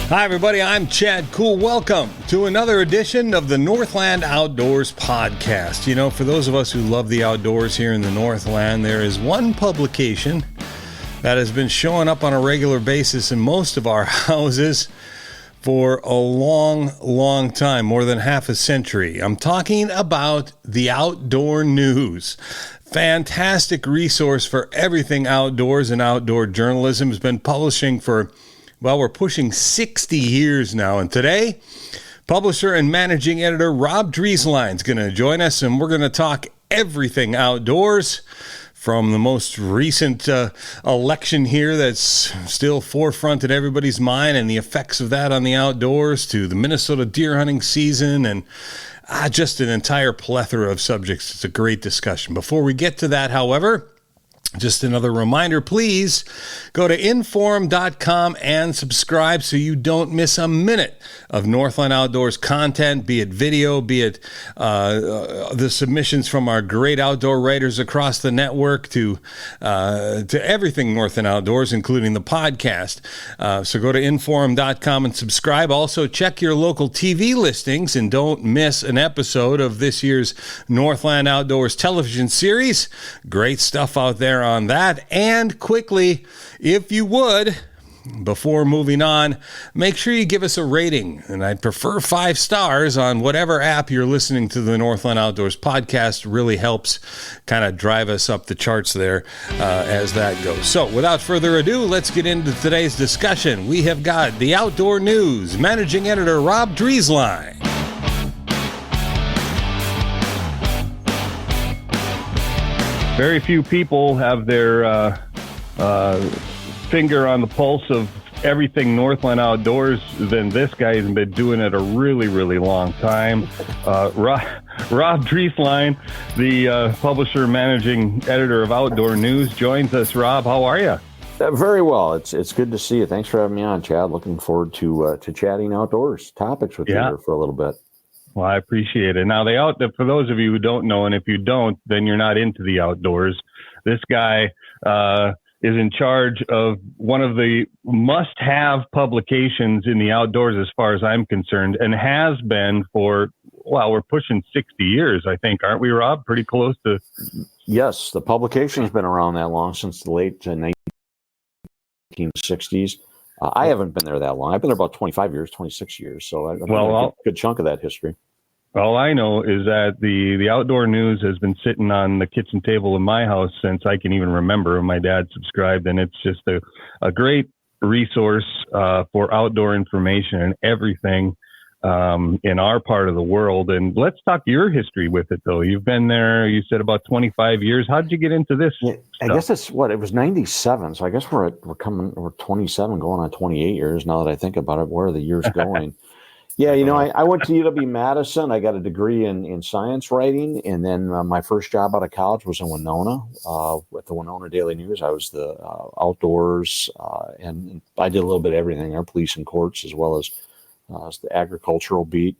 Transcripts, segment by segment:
Hi, everybody. I'm Chad Koel. Welcome to another edition of the Northland Outdoors Podcast. You know, for those of us who love the outdoors here in the Northland, there is one publication that has been showing up on a regular basis in most of our houses for a long time, more than half a century. I'm talking about the Outdoor News. Fantastic resource for everything outdoors and outdoor journalism. Has been publishing for, well, we're pushing 60 years now. And today, publisher and managing editor Rob Drieslein is going to join us, and we're going to talk everything outdoors, from the most recent election here that's still forefront in everybody's mind and the effects of that on the outdoors, to the Minnesota deer hunting season, and just an entire plethora of subjects. It's a great discussion. Before we get to that, however, just another reminder, please go to inform.com and subscribe so you don't miss a minute of Northland Outdoors content, be it video, be it the submissions from our great outdoor writers across the network, to everything Northland Outdoors, including the podcast. So go to inform.com and subscribe. Also, check your local TV listings and don't miss an episode of this year's Northland Outdoors television series. Great stuff out there on that. And quickly, if you would, before moving on, make sure you give us a rating, and I'd prefer 5 stars on whatever app you're listening to the Northland Outdoors Podcast. Really helps kind of drive us up the charts there as that goes. So without further ado, let's get into today's discussion. We have got the Outdoor News managing editor Rob Drieslein. Very few people have their finger on the pulse of everything Northland Outdoors than this guy. Has been doing it a really long time. Rob Drieslein, the publisher managing editor of Outdoor News, joins us. Rob, how are you? Very well. It's good to see you. Thanks for having me on, Chad. Looking forward to chatting outdoors topics with you here for a little bit. Well, I appreciate it. Now, for those of you who don't know, and if you don't, then you're not into the outdoors. This guy is in charge of one of the must-have publications in the outdoors, as far as I'm concerned, and has been for, well, we're pushing 60 years, I think, aren't we, Rob? Pretty close to. Yes, the publication's been around that long, since the late 1960s. I haven't been there that long. I've been there about 25 years, 26 years. So I've a good chunk of that history. All I know is that the Outdoor News has been sitting on the kitchen table in my house since I can even remember. My dad subscribed, and it's just a great resource for outdoor information and everything in our part of the world. And let's talk your history with it, though. You've been there, you said, about 25 years. How did you get into this stuff? I guess it was 97. So I guess we're 27 going on 28 years now that I think about it. Where are the years going? Yeah, I went to UW-Madison. I got a degree in science writing, and then my first job out of college was in Winona with the Winona Daily News. I was the outdoors, and I did a little bit of everything there, police and courts, as well as the agricultural beat,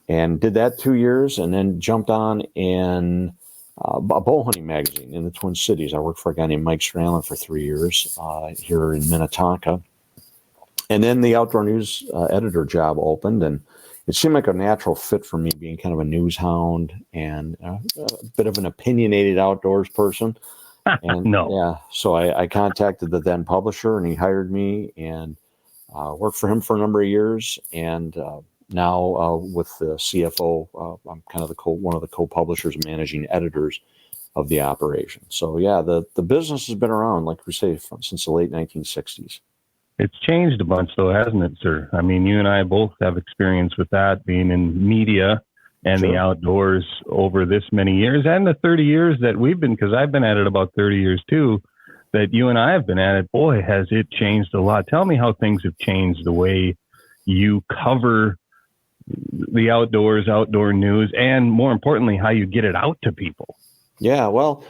and did that 2 years, and then jumped on in a bow hunting magazine in the Twin Cities. I worked for a guy named Mike Stralin for 3 years here in Minnetonka. And then the Outdoor News editor job opened, and it seemed like a natural fit for me, being kind of a news hound and a bit of an opinionated outdoors person. And so I contacted the then publisher, and he hired me, and worked for him for a number of years. And now with the CFO, I'm kind of one of the co-publishers and managing editors of the operation. So the business has been around, like we say, since the late 1960s. It's changed a bunch, though, hasn't it, sir? I mean, you and I both have experience with that, being in media and the outdoors over this many years, and the 30 years that we've been, because I've been at it about 30 years too, that you and I have been at it. Boy, has it changed a lot. Tell me how things have changed, the way you cover the outdoors, outdoor news, and more importantly, how you get it out to people. Yeah, well,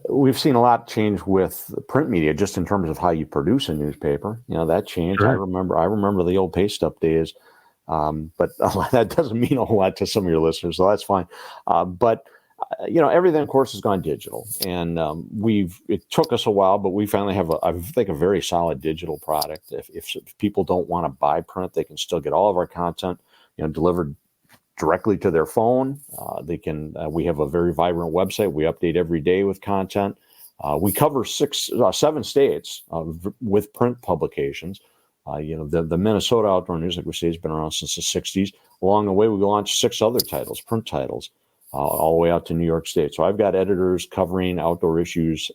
we've seen a lot change with print media, just in terms of how you produce a newspaper. That changed. Sure. I remember the old paste up days, but that doesn't mean a whole lot to some of your listeners, so that's fine. But everything, of course, has gone digital, and it took us a while, but we finally have I think a very solid digital product. If people don't want to buy print, they can still get all of our content, delivered directly to their phone. They can. We have a very vibrant website. We update every day with content. We cover 7 states with print publications. The Minnesota Outdoor News, like we say, has been around since the 60s. Along the way, we launched 6 other titles, print titles, all the way out to New York State. So I've got editors covering outdoor issues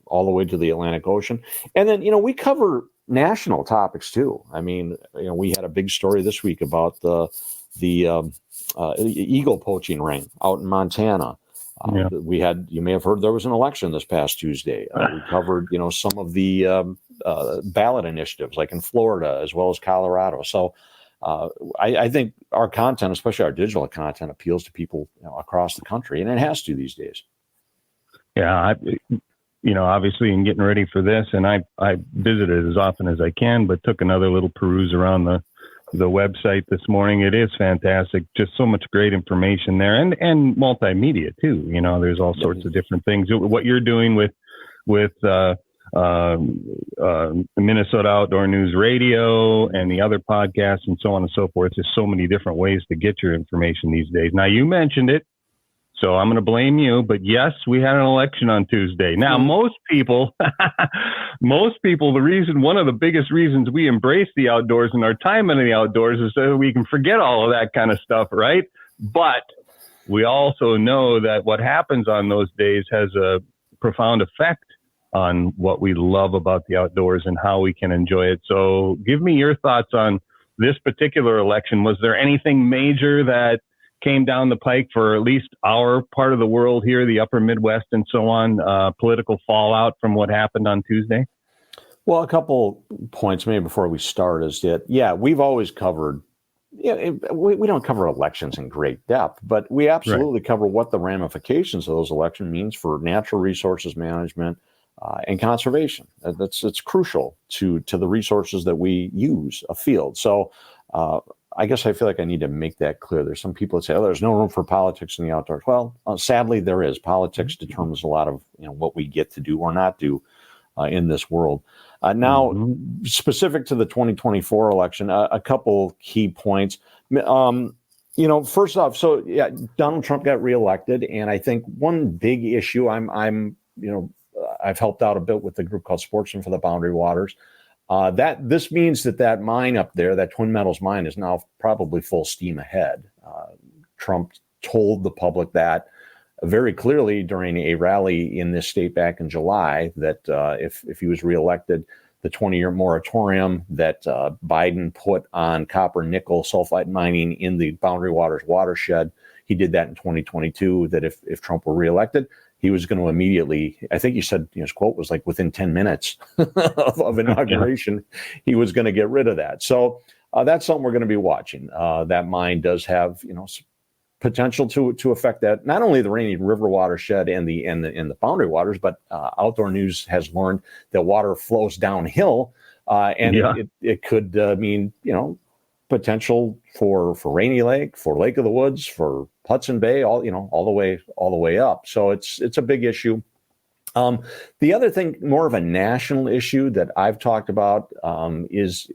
all the way to the Atlantic Ocean. And then, we cover national topics too. I mean, we had a big story this week about the eagle poaching ring out in Montana. We had, you may have heard, there was an election this past Tuesday. We covered, some of the ballot initiatives like in Florida as well as Colorado. So I think our content, especially our digital content, appeals to people across the country, and it has to these days. Yeah, obviously in getting ready for this, and I visit it as often as I can, but took another little peruse around the website this morning. It is fantastic. Just so much great information there, and multimedia too. There's all sorts of different things. What you're doing with Minnesota Outdoor News Radio and the other podcasts and so on and so forth. There's so many different ways to get your information these days. Now, you mentioned it, so I'm going to blame you, but yes, we had an election on Tuesday. Now, most people, one of the biggest reasons we embrace the outdoors and our time in the outdoors is so we can forget all of that kind of stuff, right? But we also know that what happens on those days has a profound effect on what we love about the outdoors and how we can enjoy it. So give me your thoughts on this particular election. Was there anything major that came down the pike for at least our part of the world here, the upper Midwest and so on, political fallout from what happened on Tuesday? Well, a couple points maybe before we start is that, we've always covered, we don't cover elections in great depth, but we absolutely cover what the ramifications of those elections means for natural resources management, and conservation. It's crucial to the resources that we use afield. So I guess I feel like I need to make that clear. There's some people that say, there's no room for politics in the outdoors. Well, sadly, there is. Politics determines a lot of what we get to do or not do in this world. Now, specific to the 2024 election, a couple key points. First off, Donald Trump got reelected, and I think one big issue I've helped out a bit with the group called Sportsmen for the Boundary Waters. This means that mine up there, that Twin Metals mine, is now probably full steam ahead. Trump told the public that very clearly during a rally in this state back in July that if he was reelected, the 20-year moratorium that Biden put on copper, nickel, sulfide mining in the Boundary Waters watershed, he did that in 2022, that if Trump were reelected, he was going to immediately, I think he said, his quote was like within 10 minutes of inauguration, he was going to get rid of that. So that's something we're going to be watching. That mine does have, potential to affect that, not only the Rainy River watershed and the Boundary Waters, but Outdoor News has learned that water flows downhill, and it could mean, potential for Rainy Lake, for Lake of the Woods, for Hudson Bay, all the way up. So it's a big issue. The other thing, more of a national issue that I've talked about, is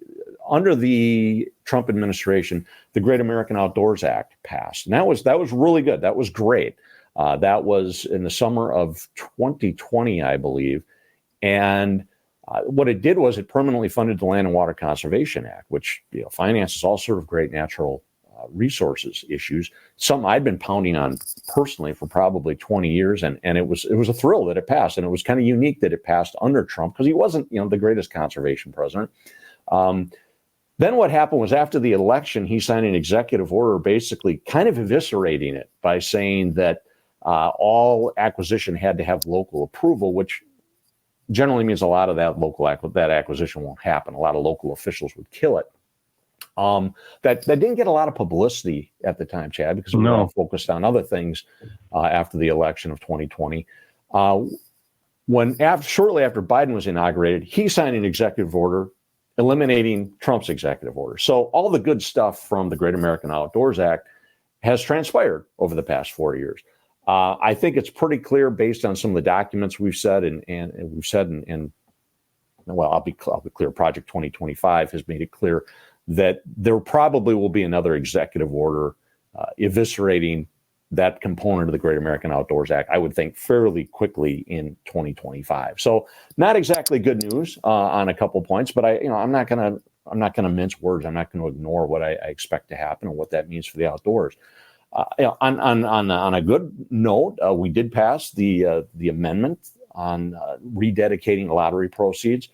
under the Trump administration, the Great American Outdoors Act passed. And that was really good. That was great. That was in the summer of 2020, I believe. And what it did was it permanently funded the Land and Water Conservation Act, which finances all sort of great natural resources issues. Something I'd been pounding on personally for probably 20 years, and it was a thrill that it passed, and it was kind of unique that it passed under Trump because he wasn't the greatest conservation president. Then what happened was after the election, he signed an executive order basically kind of eviscerating it by saying that all acquisition had to have local approval, which generally means a lot of that acquisition won't happen. A lot of local officials would kill it. That didn't get a lot of publicity at the time, Chad, because we were all focused on other things after the election of 2020. Shortly after Biden was inaugurated, he signed an executive order eliminating Trump's executive order. So all the good stuff from the Great American Outdoors Act has transpired over the past 4 years. I think it's pretty clear based on some of the documents we've said, and well, I'll be clear. Project 2025 has made it clear that there probably will be another executive order eviscerating that component of the Great American Outdoors Act, I would think, fairly quickly in 2025. So not exactly good news on a couple points, but I'm not going to mince words. I'm not going to ignore what I expect to happen and what that means for the outdoors. On a good note, we did pass the amendment on rededicating lottery proceeds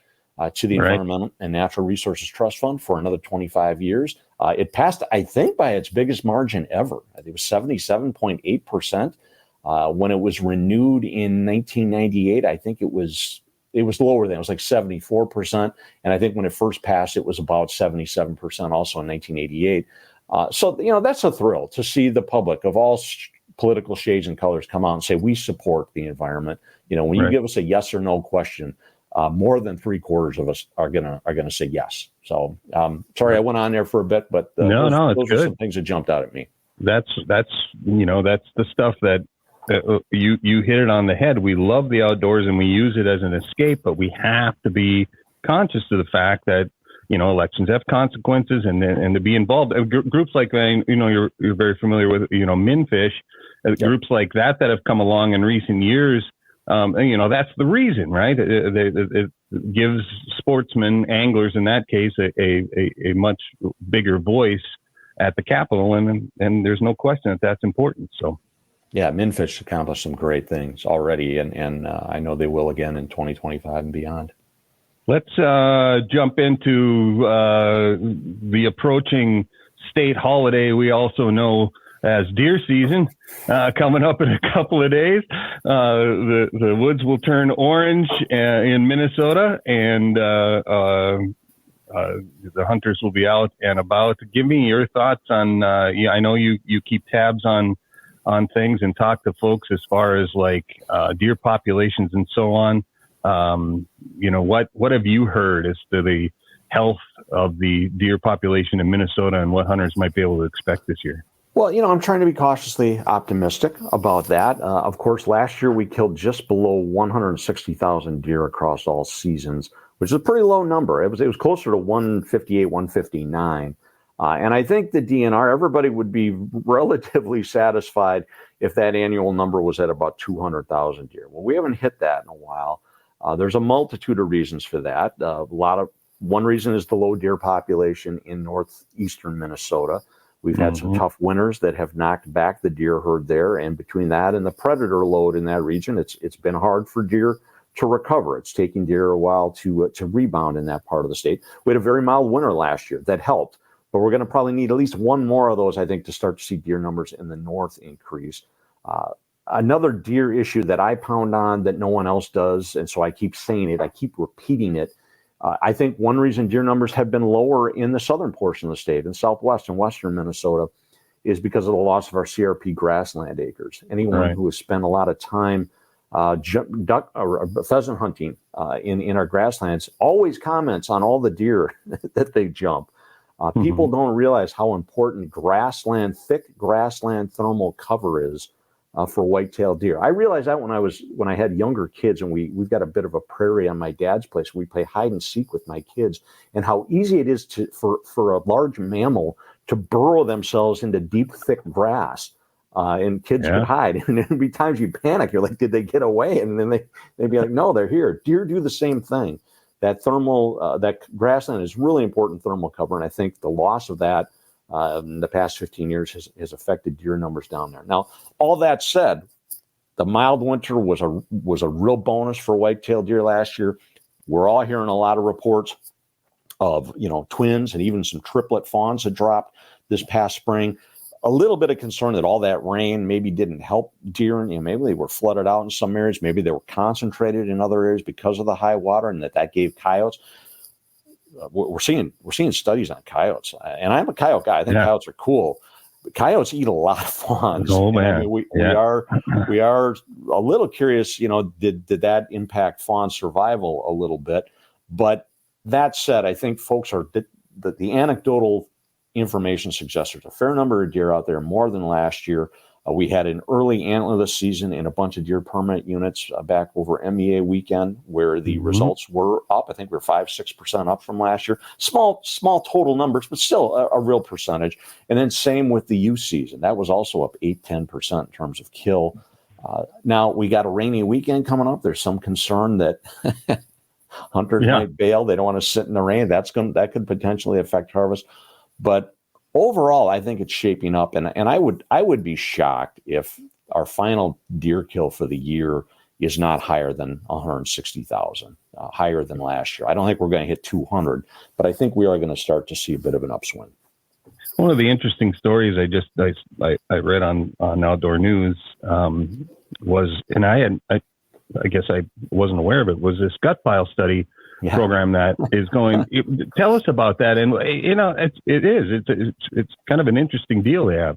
to the Environmental and Natural Resources Trust Fund for another 25 years. It passed, I think, by its biggest margin ever. I think it was 77.8%. When it was renewed in 1998, I think it was lower than it was like 74%. And I think when it first passed, it was about 77% also in 1988. So, that's a thrill to see the public of all political shades and colors come out and say, we support the environment. When you give us a yes or no question, more than 3/4 of us are gonna say yes. So, sorry I went on there for a bit, but those are some things that jumped out at me. That's the stuff that you hit it on the head. We love the outdoors and we use it as an escape, but we have to be conscious of the fact that elections have consequences, and to be involved. Groups like you're very familiar with MinFish, groups like that have come along in recent years. That's the reason, right? It gives sportsmen, anglers in that case, a much bigger voice at the Capitol, and there's no question that that's important. So, yeah, MinFish accomplished some great things already, and I know they will again in 2025 and beyond. Let's jump into the approaching state holiday we also know as deer season, coming up in a couple of days. The woods will turn orange in Minnesota, and the hunters will be out and about. Give me your thoughts on, I know you keep tabs on things and talk to folks as far as like deer populations and so on. What have you heard as to the health of the deer population in Minnesota and what hunters might be able to expect this year? Well, I'm trying to be cautiously optimistic about that. Of course, last year we killed just below 160,000 deer across all seasons, which is a pretty low number. It was closer to 158, 159. And I think the DNR, everybody would be relatively satisfied if that annual number was at about 200,000 deer. Well, we haven't hit that in a while. There's a multitude of reasons for that. One reason is the low deer population in northeastern Minnesota. We've had some tough winters that have knocked back the deer herd there, and between that and the predator load in that region, it's been hard for deer to recover. It's taking deer a while to rebound in that part of the state. We had a very mild winter last year that helped, but we're going to probably need at least one more of those, I think, to start to see deer numbers in the north increase. Another deer issue that I pound on that no one else does, and so I keep saying it, I keep repeating it. I think one reason deer numbers have been lower in the southern portion of the state, in southwest and western Minnesota, is because of the loss of our CRP grassland acres. Anyone who has spent a lot of time duck or pheasant hunting in our grasslands always comments on all the deer that they jump. People don't realize how important thick grassland thermal cover is for white-tailed deer. I realized that when I had younger kids, and we've got a bit of a prairie on my dad's place. We play hide and seek with my kids, and how easy it is for a large mammal to burrow themselves into deep, thick grass. And kids could hide, and there'd be times you panic. You're like, did they get away? And then they'd be like, no, they're here. Deer do the same thing. That that grassland is really important thermal cover, and I think the loss of that in the past 15 years has affected deer numbers down there. Now, all that said, the mild winter was a real bonus for white-tailed deer last year. We're all hearing a lot of reports of twins and even some triplet fawns that dropped this past spring. A little bit of concern that all that rain maybe didn't help deer, and maybe they were flooded out in some areas, maybe they were concentrated in other areas because of the high water, and that gave coyotes. We're seeing studies on coyotes, and I'm a coyote guy. I think coyotes are cool, but coyotes eat a lot of fawns. Oh man, I mean, we are a little curious. Did that impact fawn survival a little bit? But that said, I think folks are the anecdotal information suggests there's a fair number of deer out there, more than last year. We had an early antler this season in a bunch of deer permanent units back over MEA weekend where the results were up. I think we're 5-6% up from last year. Small total numbers, but still a real percentage. And then same with the youth season. That was also up 8-10% in terms of kill. Now we got a rainy weekend coming up. There's some concern that hunters might bail. They don't want to sit in the rain. That could potentially affect harvest. But overall, I think it's shaping up, and I would be shocked if our final deer kill for the year is not higher than 160,000, higher than last year. I don't think we're going to hit 200, but I think we are going to start to see a bit of an upswing. One of the interesting stories I read on Outdoor News was, and I guess I wasn't aware of it, was this gut pile study program that is going. Tell us about that. And it's kind of an interesting deal they have.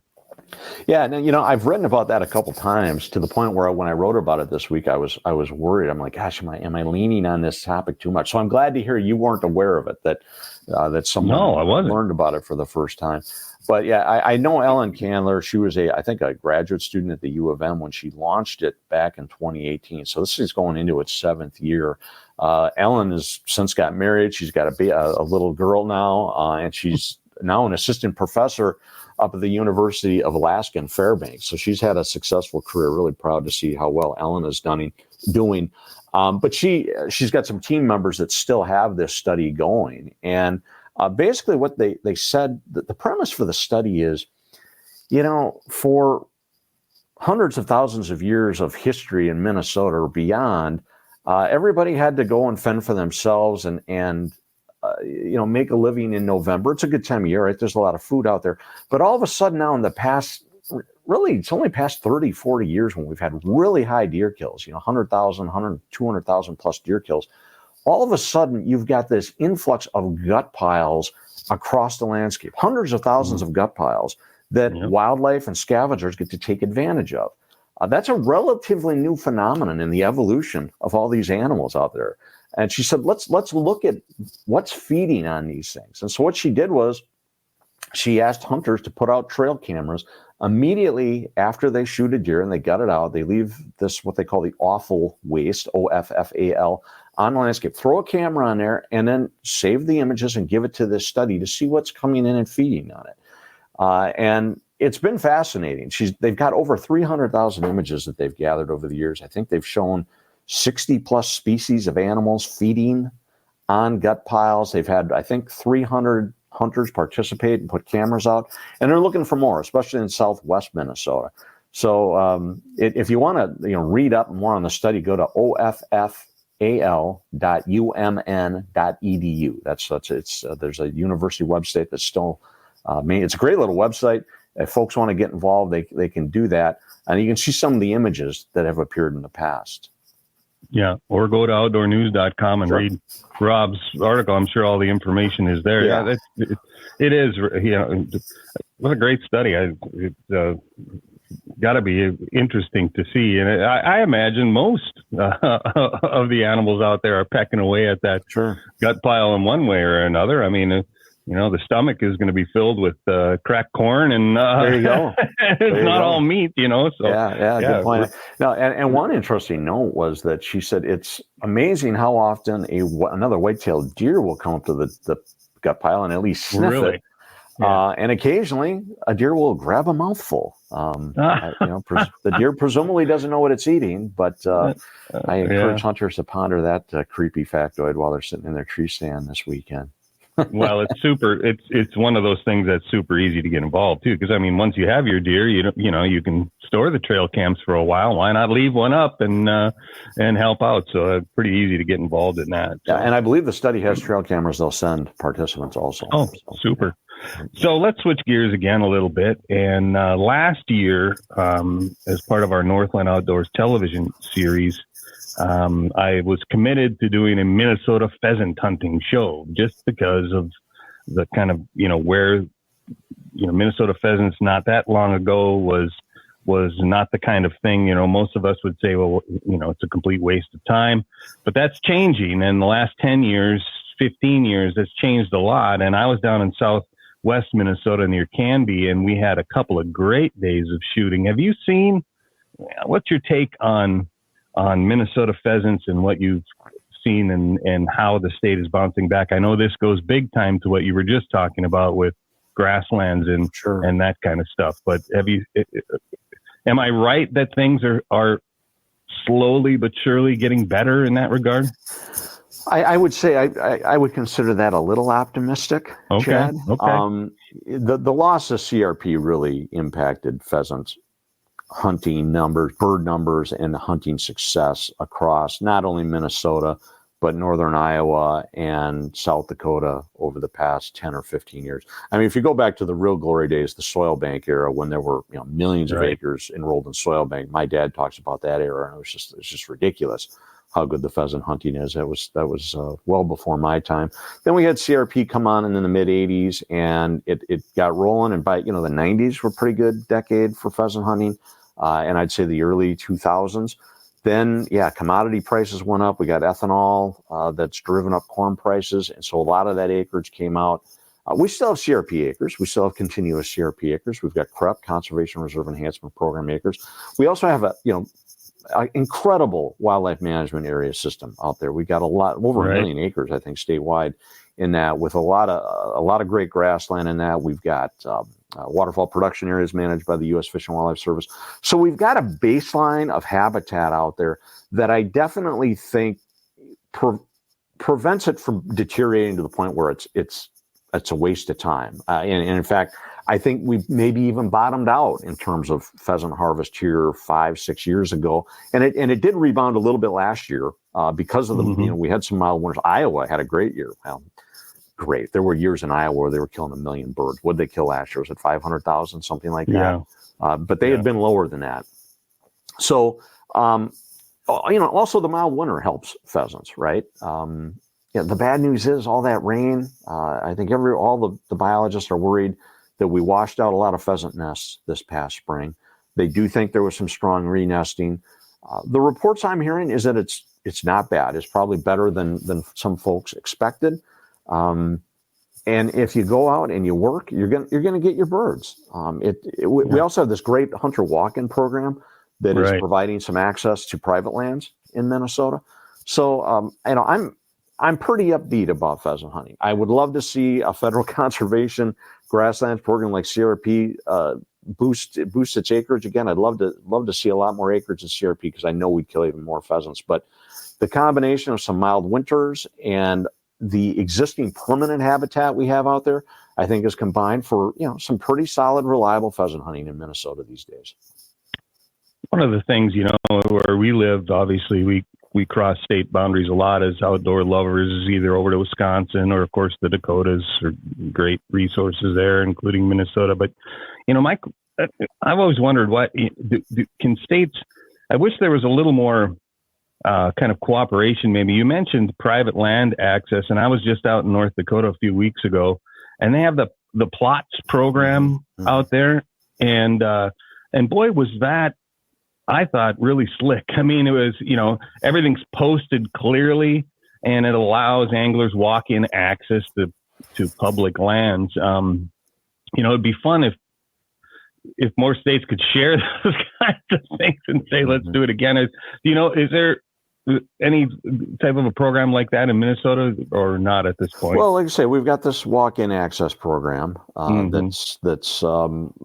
Yeah, and I've written about that a couple times to the point where when I wrote about it this week, I was worried. I'm like, gosh, am I leaning on this topic too much? So I'm glad to hear you weren't aware of it, that someone learned about it for the first time. But yeah, I know Ellen Candler. She was I think a graduate student at the U of M when she launched it back in 2018. So this is going into its 7th year. Ellen has since got married. She's got a little girl now, and she's now an assistant professor up at the University of Alaska in Fairbanks. So she's had a successful career. Really proud to see how well Ellen is doing. But she's got some team members that still have this study going. And basically what they said, that the premise for the study is, for hundreds of thousands of years of history in Minnesota or beyond, everybody had to go and fend for themselves and make a living in November. It's a good time of year, right? There's a lot of food out there. But all of a sudden now in the past, really, it's only past 30, 40 years when we've had really high deer kills, 100,000, 200,000 plus deer kills. All of a sudden, you've got this influx of gut piles across the landscape, hundreds of thousands of gut piles that wildlife and scavengers get to take advantage of. That's a relatively new phenomenon in the evolution of all these animals out there. And she said, let's look at what's feeding on these things. And so what she did was she asked hunters to put out trail cameras immediately after they shoot a deer and they gut it out. They leave this, what they call the offal waste, OFFAL, on the landscape. Throw a camera on there and then save the images and give it to this study to see what's coming in and feeding on it. And it's been fascinating. They've got over 300,000 images that they've gathered over the years. I think they've shown 60 plus species of animals feeding on gut piles. They've had, I think, 300 hunters participate and put cameras out, and they're looking for more, especially in southwest Minnesota. So if you want to read up more on the study, go to offal.umn.edu. There's a university website that's still it's a great little website. If folks want to get involved, they can do that, and you can see some of the images that have appeared in the past. Yeah, or go to outdoornews.com and read Rob's article. I'm sure all the information is there. Yeah, it is. What a great study. It's got to be interesting to see. And I imagine most of the animals out there are pecking away at that gut pile in one way or another. I mean, the stomach is going to be filled with cracked corn, and there you go. It's not all meat, So good point. Now, and one interesting note was that she said it's amazing how often another white-tailed deer will come up to the gut pile and at least sniff it. Yeah. And occasionally a deer will grab a mouthful. The deer presumably doesn't know what it's eating, but I encourage hunters to ponder that creepy factoid while they're sitting in their tree stand this weekend. Well, it's one of those things that's super easy to get involved too. Because once you have your deer, you can store the trail cams for a while. Why not leave one up and help out? So it's pretty easy to get involved in that. Yeah, and I believe the study has trail cameras they'll send participants also. Oh, super. So let's switch gears again a little bit. And last year, as part of our Northland Outdoors television series, I was committed to doing a Minnesota pheasant hunting show just because of the kind of, where, Minnesota pheasants not that long ago was not the kind of thing, most of us would say, well, it's a complete waste of time, but that's changing. And the last 10 years, 15 years, that's changed a lot. And I was down in West Minnesota near Canby, and we had a couple of great days of shooting. Have you seen? What's your take on Minnesota pheasants and what you've seen and how the state is bouncing back? I know this goes big time to what you were just talking about with grasslands and Sure. and that kind of stuff. But am I right that things are slowly but surely getting better in that regard? I would say I would consider that a little optimistic, Okay. Chad. Okay. The loss of CRP really impacted pheasants hunting numbers, bird numbers, and hunting success across not only Minnesota, but northern Iowa and South Dakota over the past 10 or 15 years. I mean, if you go back to the real glory days, the soil bank era, when there were millions of acres enrolled in soil bank, my dad talks about that era, and it's just ridiculous how good the pheasant hunting is. That was well before my time. Then we had CRP come on in the mid 80s, and it got rolling. And by the 90s were a pretty good decade for pheasant hunting, and I'd say the early 2000s. Then, commodity prices went up. We got ethanol that's driven up corn prices, and so a lot of that acreage came out. We still have CRP acres. We still have continuous CRP acres. We've got CREP, Conservation Reserve Enhancement Program acres. We also have an incredible wildlife management area system out there. We got over 1 million acres, I think, statewide in that, with a lot of great grassland in that. We've got waterfowl production areas managed by the U.S. Fish and Wildlife Service. So we've got a baseline of habitat out there that I definitely think prevents it from deteriorating to the point where it's a waste of time. And in fact, I think we've maybe even bottomed out in terms of pheasant harvest here 5-6 years ago, and it did rebound a little bit last year because of the we had some mild winters. Iowa had a great year. Well, great. There were years in Iowa where they were killing 1 million birds. What did they kill last year? Was it 500,000, something like that? But they had been lower than that. So, also the mild winter helps pheasants, right? The bad news is all that rain. I think all the biologists are worried that we washed out a lot of pheasant nests this past spring. They do think there was some strong re-nesting. The reports I'm hearing is that it's not bad. It's probably better than some folks expected. And if you go out and you work, you're gonna get your birds. We also have this great hunter walk-in program that is providing some access to private lands in Minnesota. So I'm pretty upbeat about pheasant hunting. I would love to see a federal conservation grasslands program like CRP boost its acreage again. I'd love to see a lot more acreage in CRP because I know we'd kill even more pheasants. But the combination of some mild winters and the existing permanent habitat we have out there, I think, is combined for some pretty solid, reliable pheasant hunting in Minnesota these days. One of the things, where we lived, obviously we cross state boundaries a lot as outdoor lovers, either over to Wisconsin or, of course, the Dakotas are great resources there, including Minnesota. But, I've always wondered can states, I wish there was a little more kind of cooperation. Maybe you mentioned private land access, and I was just out in North Dakota a few weeks ago, and they have the plots program out there. And boy, was that, I thought, really slick. I mean, it was, everything's posted clearly, and it allows anglers walk-in access to public lands. It'd be fun if more states could share those kinds of things and say, let's do it again. Is there any type of a program like that in Minnesota or not at this point? Well, like I say, we've got this walk-in access program that's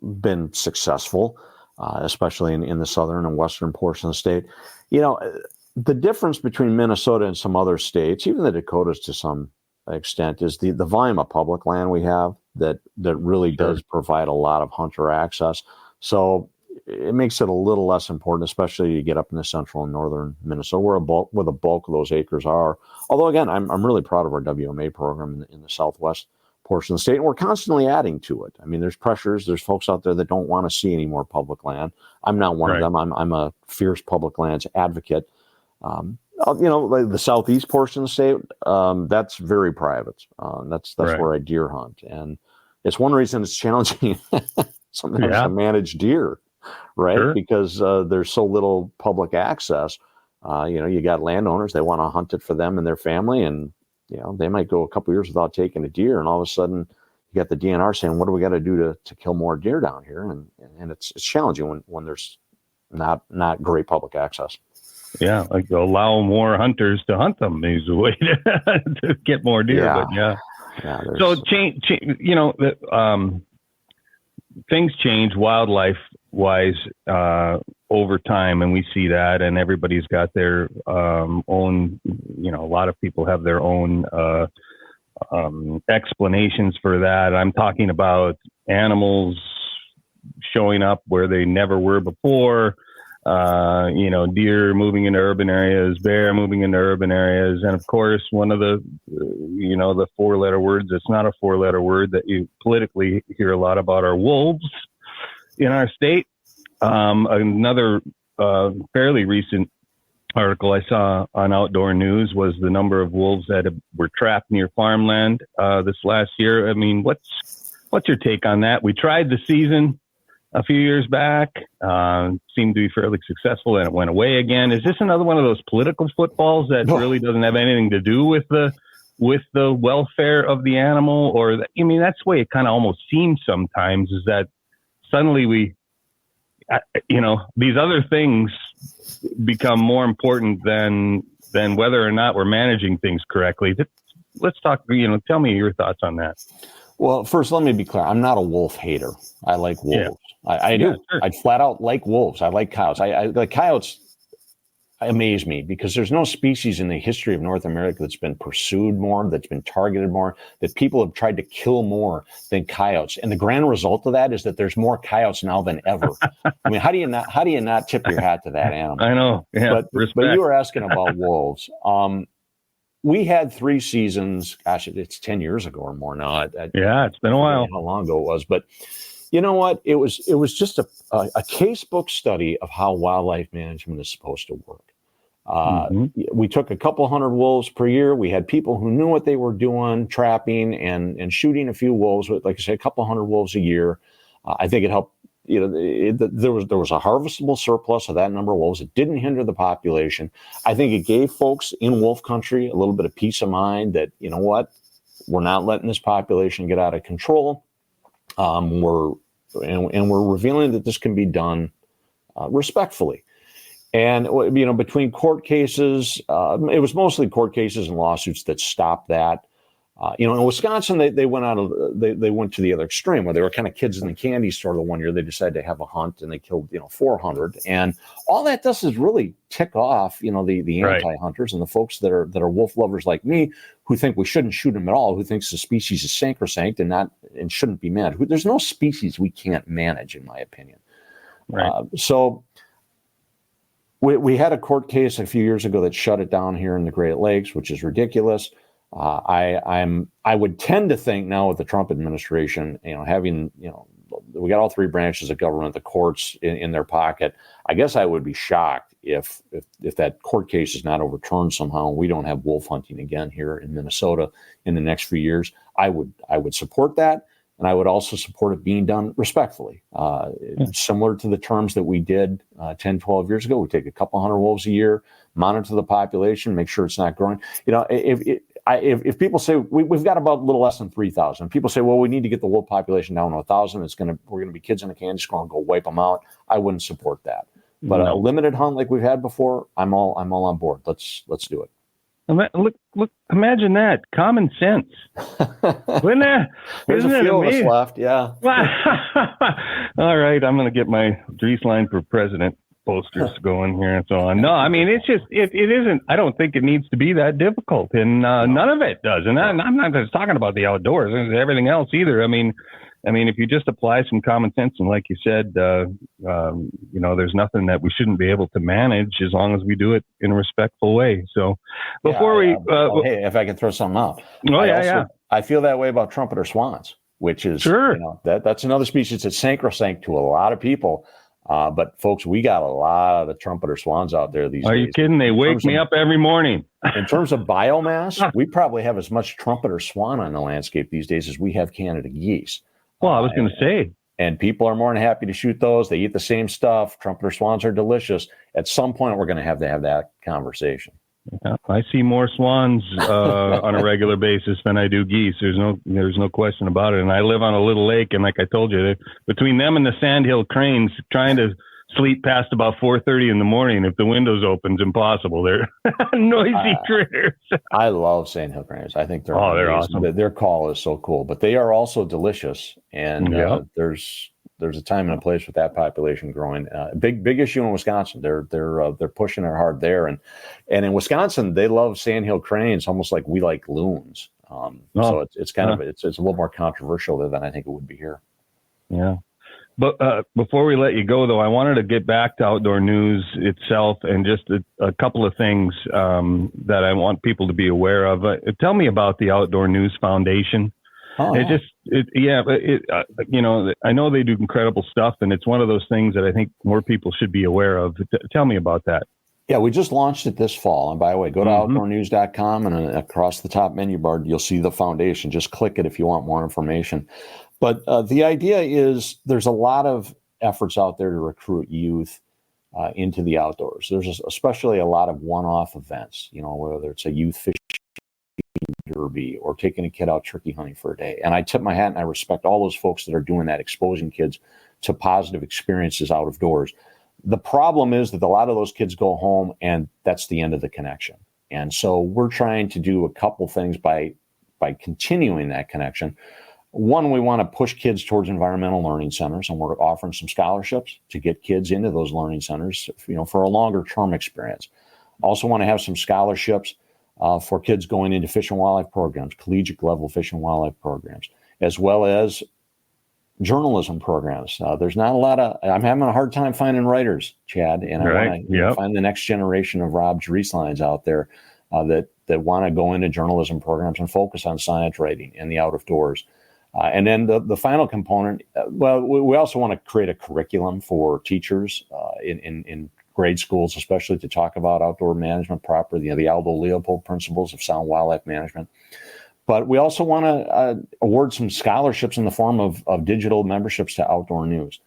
been successful. Especially in the southern and western portion of the state. The difference between Minnesota and some other states, even the Dakotas to some extent, is the volume of public land we have that really does provide a lot of hunter access. So it makes it a little less important, especially you get up in the central and northern Minnesota, where the bulk of those acres are. Although, again, I'm really proud of our WMA program in the southwest portion of the state, and we're constantly adding to it. I mean, there's pressures. There's folks out there that don't want to see any more public land. I'm not one of them. I'm a fierce public lands advocate. Like the southeast portion of the state, that's very private. That's where I deer hunt, and it's one reason it's challenging sometimes to manage deer, right? Sure. Because there's so little public access. You got landowners, they want to hunt it for them and their family, and they might go a couple years without taking a deer, and all of a sudden you got the DNR saying, what do we got to do to kill more deer down here? And it's challenging when there's not great public access. Yeah, like allow more hunters to hunt them is a way to get more deer. Yeah. But yeah. So things change wildlife wise over time, and we see that, and everybody's got their own, a lot of people have their own explanations for that. I'm talking about animals showing up where they never were before, deer moving into urban areas, bear moving into urban areas. And of course, one of the, the 4-letter words, it's not a 4-letter word that you politically hear a lot about, are wolves in our state. Another fairly recent article I saw on Outdoor News was the number of wolves that were trapped near farmland this last year. I mean, what's your take on that? We tried the season a few years back, seemed to be fairly successful, and it went away again. Is this another one of those political footballs that really doesn't have anything to do with the welfare of the animal? Or that's the way it kind of almost seems sometimes, is that suddenly these other things become more important than whether or not we're managing things correctly. Let's talk, tell me your thoughts on that. Well, first, let me be clear. I'm not a wolf hater. I like wolves. Yeah. I do. Sure. I flat out like wolves. I like coyotes. I like coyotes. Amaze me because there's no species in the history of North America that's been pursued more, that's been targeted more, that people have tried to kill more than coyotes. And the grand result of that is that there's more coyotes now than ever. I mean, how do you not tip your hat to that animal? I know. Yeah, but you were asking about wolves. We had 3 seasons. Gosh, it's 10 years ago or more now. It's been a while. How long ago it was, but you know what? It was just a casebook study of how wildlife management is supposed to work. We took a couple hundred wolves per year. We had people who knew what they were doing, trapping and shooting a few wolves. Like I said, a couple hundred wolves a year. I think it helped. There was a harvestable surplus of that number of wolves. It didn't hinder the population. I think it gave folks in wolf country a little bit of peace of mind that, we're not letting this population get out of control. We're revealing that this can be done respectfully. And, between court cases, it was mostly court cases and lawsuits that stopped that. In Wisconsin, they went they went to the other extreme where they were kind of kids in the candy store. The one year they decided to have a hunt and they killed 400, and all that does is really tick off the anti-hunters and the folks that are wolf lovers like me who think we shouldn't shoot them at all, who thinks the species is sacrosanct and shouldn't be managed. There's no species we can't manage, in my opinion. Right. So we had a court case a few years ago that shut it down here in the Great Lakes, which is ridiculous. I would tend to think now with the Trump administration, having, we got all 3 branches of government, the courts in their pocket. I guess I would be shocked if that court case is not overturned somehow and we don't have wolf hunting again here in Minnesota in the next few years. I would support that. And I would also support it being done respectfully, similar to the terms that we did 10, 12 years ago. We take a couple hundred wolves a year, monitor the population, make sure it's not growing. If people say we've got about a little less than 3,000, people say, well, we need to get the wolf population down to 1,000. We're going to be kids in a candy store and go wipe them out. I wouldn't support that. But a limited hunt like we've had before, I'm all on board. Let's do it. Look! Imagine that common sense. Wouldn't that? There's a few of us left. Yeah. All right, I'm going to get my Drieslein for president posters going here and so on. No, I mean, it's just, it isn't, I don't think it needs to be that difficult, and none of it does. And I'm not just talking about the outdoors, everything else either. I mean, if you just apply some common sense, and like you said, there's nothing that we shouldn't be able to manage as long as we do it in a respectful way. So before hey, if I can throw something out. I feel that way about trumpeter swans, which is, sure. That's another species that's sacrosanct to a lot of people. But folks, we got a lot of the trumpeter swans out there these days. Are you kidding? They wake me up every morning. In terms of biomass, we probably have as much trumpeter swan on the landscape these days as we have Canada geese. Well, I was going to say. And people are more than happy to shoot those. They eat the same stuff. Trumpeter swans are delicious. At some point, we're going to have that conversation. Yeah, I see more swans on a regular basis than I do geese. There's no question about it. And I live on a little lake, and like I told you, between them and the sandhill cranes, trying to sleep past about 4:30 in the morning if the window's open is impossible. They're noisy critters. I love sandhill cranes. I think they're awesome. Their call is so cool, but they are also delicious. And there's a time and a place with that population growing. Big issue in Wisconsin. They're pushing it hard there, and in Wisconsin they love sandhill cranes almost like we like loons. So it's kind of it's a little more controversial there than I think it would be here. Yeah. But before we let you go, though, I wanted to get back to outdoor news itself and just a couple of things that I want people to be aware of. Tell me about the Outdoor News Foundation. I know they do incredible stuff, and it's one of those things that I think more people should be aware of. Tell me about that. Yeah, we just launched it this fall. And by the way, go to outdoornews.com, and across the top menu bar, you'll see the foundation. Just click it if you want more information. But the idea is there's a lot of efforts out there to recruit youth into the outdoors. There's especially a lot of one-off events, whether it's a youth fishing derby or taking a kid out turkey hunting for a day. And I tip my hat and I respect all those folks that are doing that, exposing kids to positive experiences out of doors. The problem is that a lot of those kids go home and that's the end of the connection. And so we're trying to do a couple things by continuing that connection. One, we want to push kids towards environmental learning centers, and we're offering some scholarships to get kids into those learning centers, for a longer term experience. Also want to have some scholarships for kids going into fish and wildlife programs, collegiate level fish and wildlife programs, as well as journalism programs. There's not a lot of, I'm having a hard time finding writers, Chad, and I want to find the next generation of Rob Driesleins out there that want to go into journalism programs and focus on science writing and the out of doors. And then the final component, we also want to create a curriculum for teachers in grade schools, especially to talk about outdoor management properly, the Aldo Leopold principles of sound wildlife management. But we also want to award some scholarships in the form of digital memberships to Outdoor News.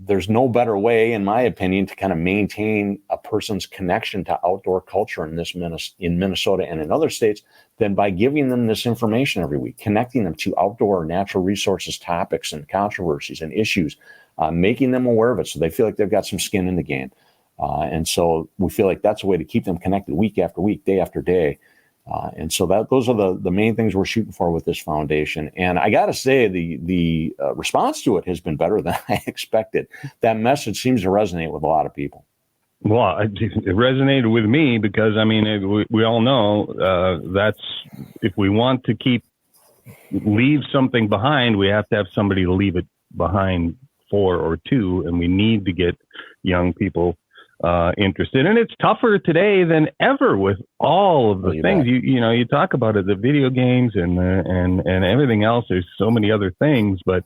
There's no better way, in my opinion, to kind of maintain a person's connection to outdoor culture in Minnesota and in other states than by giving them this information every week, connecting them to outdoor natural resources topics and controversies and issues, making them aware of it so they feel like they've got some skin in the game. And so we feel like that's a way to keep them connected week after week, day after day. And so those are the main things we're shooting for with this foundation. And I got to say, the response to it has been better than I expected. That message seems to resonate with a lot of people. Well, it resonated with me because, we all know that's, if we want to leave something behind, we have to have somebody to leave it behind for or to, and we need to get young people interested. And it's tougher today than ever with all of the things you talk about it, the video games and everything else. There's so many other things, but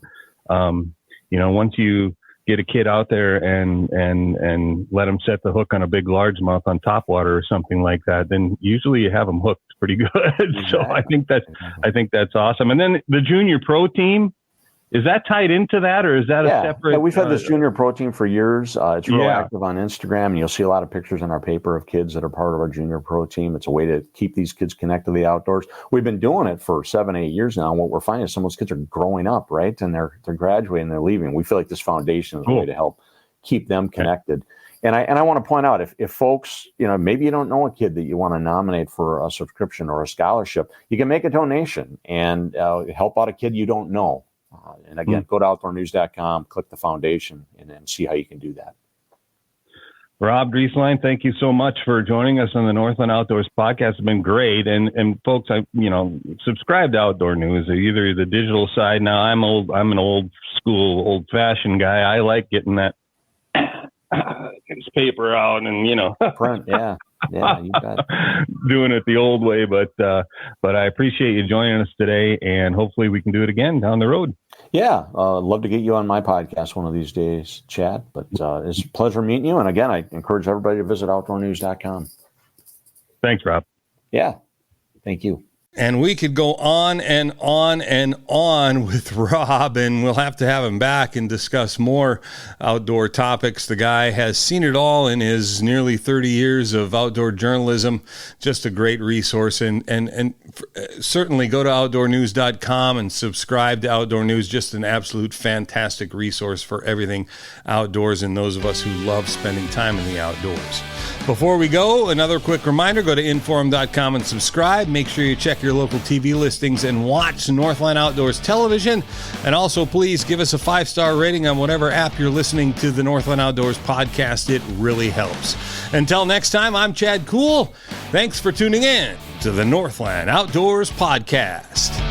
once you get a kid out there and let them set the hook on a big largemouth on topwater or something like that, then usually you have them hooked pretty good. Exactly. So I think that's awesome. And then the junior pro team, is that tied into that, or is that a separate? Yeah, we've had this junior pro team for years. It's real active on Instagram, and you'll see a lot of pictures in our paper of kids that are part of our junior pro team. It's a way to keep these kids connected to the outdoors. We've been doing it for 7-8 years now, and what we're finding is some of those kids are growing up, right? And they're graduating, they're leaving. We feel like this foundation is a way to help keep them connected. And I want to point out, if folks, maybe you don't know a kid that you want to nominate for a subscription or a scholarship, you can make a donation and help out a kid you don't know. And again, go to outdoornews.com, click the foundation, and then see how you can do that. Rob Drieslein, thank you so much for joining us on the Northland Outdoors Podcast. It's been great. And folks, subscribe to Outdoor News, either the digital side. Now I'm an old school, old fashioned guy. I like getting that paper out and, print. Yeah, you bet. Doing it the old way, but I appreciate you joining us today, and hopefully we can do it again down the road. Yeah, love to get you on my podcast one of these days, Chad. But it's a pleasure meeting you. And again, I encourage everybody to visit outdoornews.com. Thanks, Rob. Yeah, thank you. And we could go on and on and on with Rob, and we'll have to have him back and discuss more outdoor topics. The guy has seen it all in his nearly 30 years of outdoor journalism. Just a great resource. And certainly go to outdoornews.com and subscribe to Outdoor News. Just an absolute fantastic resource for everything outdoors and those of us who love spending time in the outdoors. Before we go, another quick reminder, go to inforum.com and subscribe. Make sure you check your local TV listings and watch Northland Outdoors television. And also, please give us a 5-star rating on whatever app you're listening to the Northland Outdoors podcast. It really helps. Until next time, I'm Chad Koel. Thanks for tuning in to the Northland Outdoors Podcast.